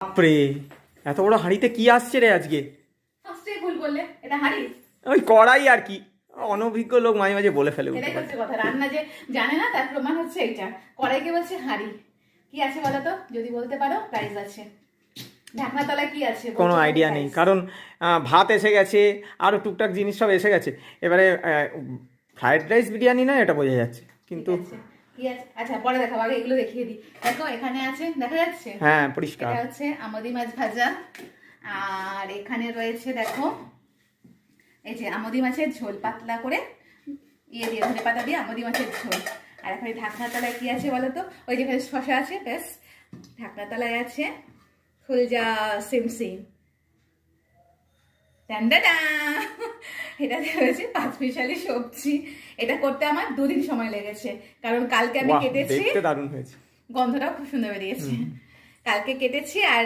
বাপরে, এত বড় হাঁড়িতে কি আসছে রে আজকে? ফার্স্টে ভুল বললে, এটা হাঁড়ি। ওই কড়াই আর কি, অনভিজ্ঞ লোক মাঝে মাঝে বলে ফেলে। এটাই হচ্ছে কথা, রান্না যে জানে না তার প্রমাণ হচ্ছে এইটা। কড়াইকে বলছে হাঁড়ি। কি আছে বলো তো, যদি বলতে পারো প্রাইজ আছে। ঢাকনা তলায় কি আছে? কোনো আইডিয়া নেই, কারণ ভাত এসে গেছে, আরও টুকটাক জিনিস সব এসে গেছে। এবারে ফ্রাইড রাইস বিরিয়ানি না, এটা বোঝা যাচ্ছে, কিন্তু কি আছে? আচ্ছা পরে দেখাবো, আগে এগুলো দেখিয়ে দিই। দেখো এখানে আছে, দেখা যাচ্ছে? হ্যাঁ পরিষ্কার। এটা হচ্ছে আমদি মাছ ভাজা। আর এখানে রয়েছে দেখো, এই যে আমদি মাছের ঝোল, পাতলা করে ইয়ে দিয়ে, ধনে পাতা দিয়ে আমদি মাছের ঝোল। আর এখানে ঢাকনা তলায় কি আছে বলো তো? ওই যেখানে শশা আছে, ব্যাস। ঢাকনা তলায় আছে ফুলজা সিমসিম। এটা হয়েছে 5 মিশালি সবজি। এটা করতে আমার 2 দিন সময় লেগেছে, কারণ কালকে আমি কেটেছি। দেখতে দারুণ হয়েছে, গন্ধটাও খুব সুন্দর বেরিয়েছে। কালকে কেটেছি আর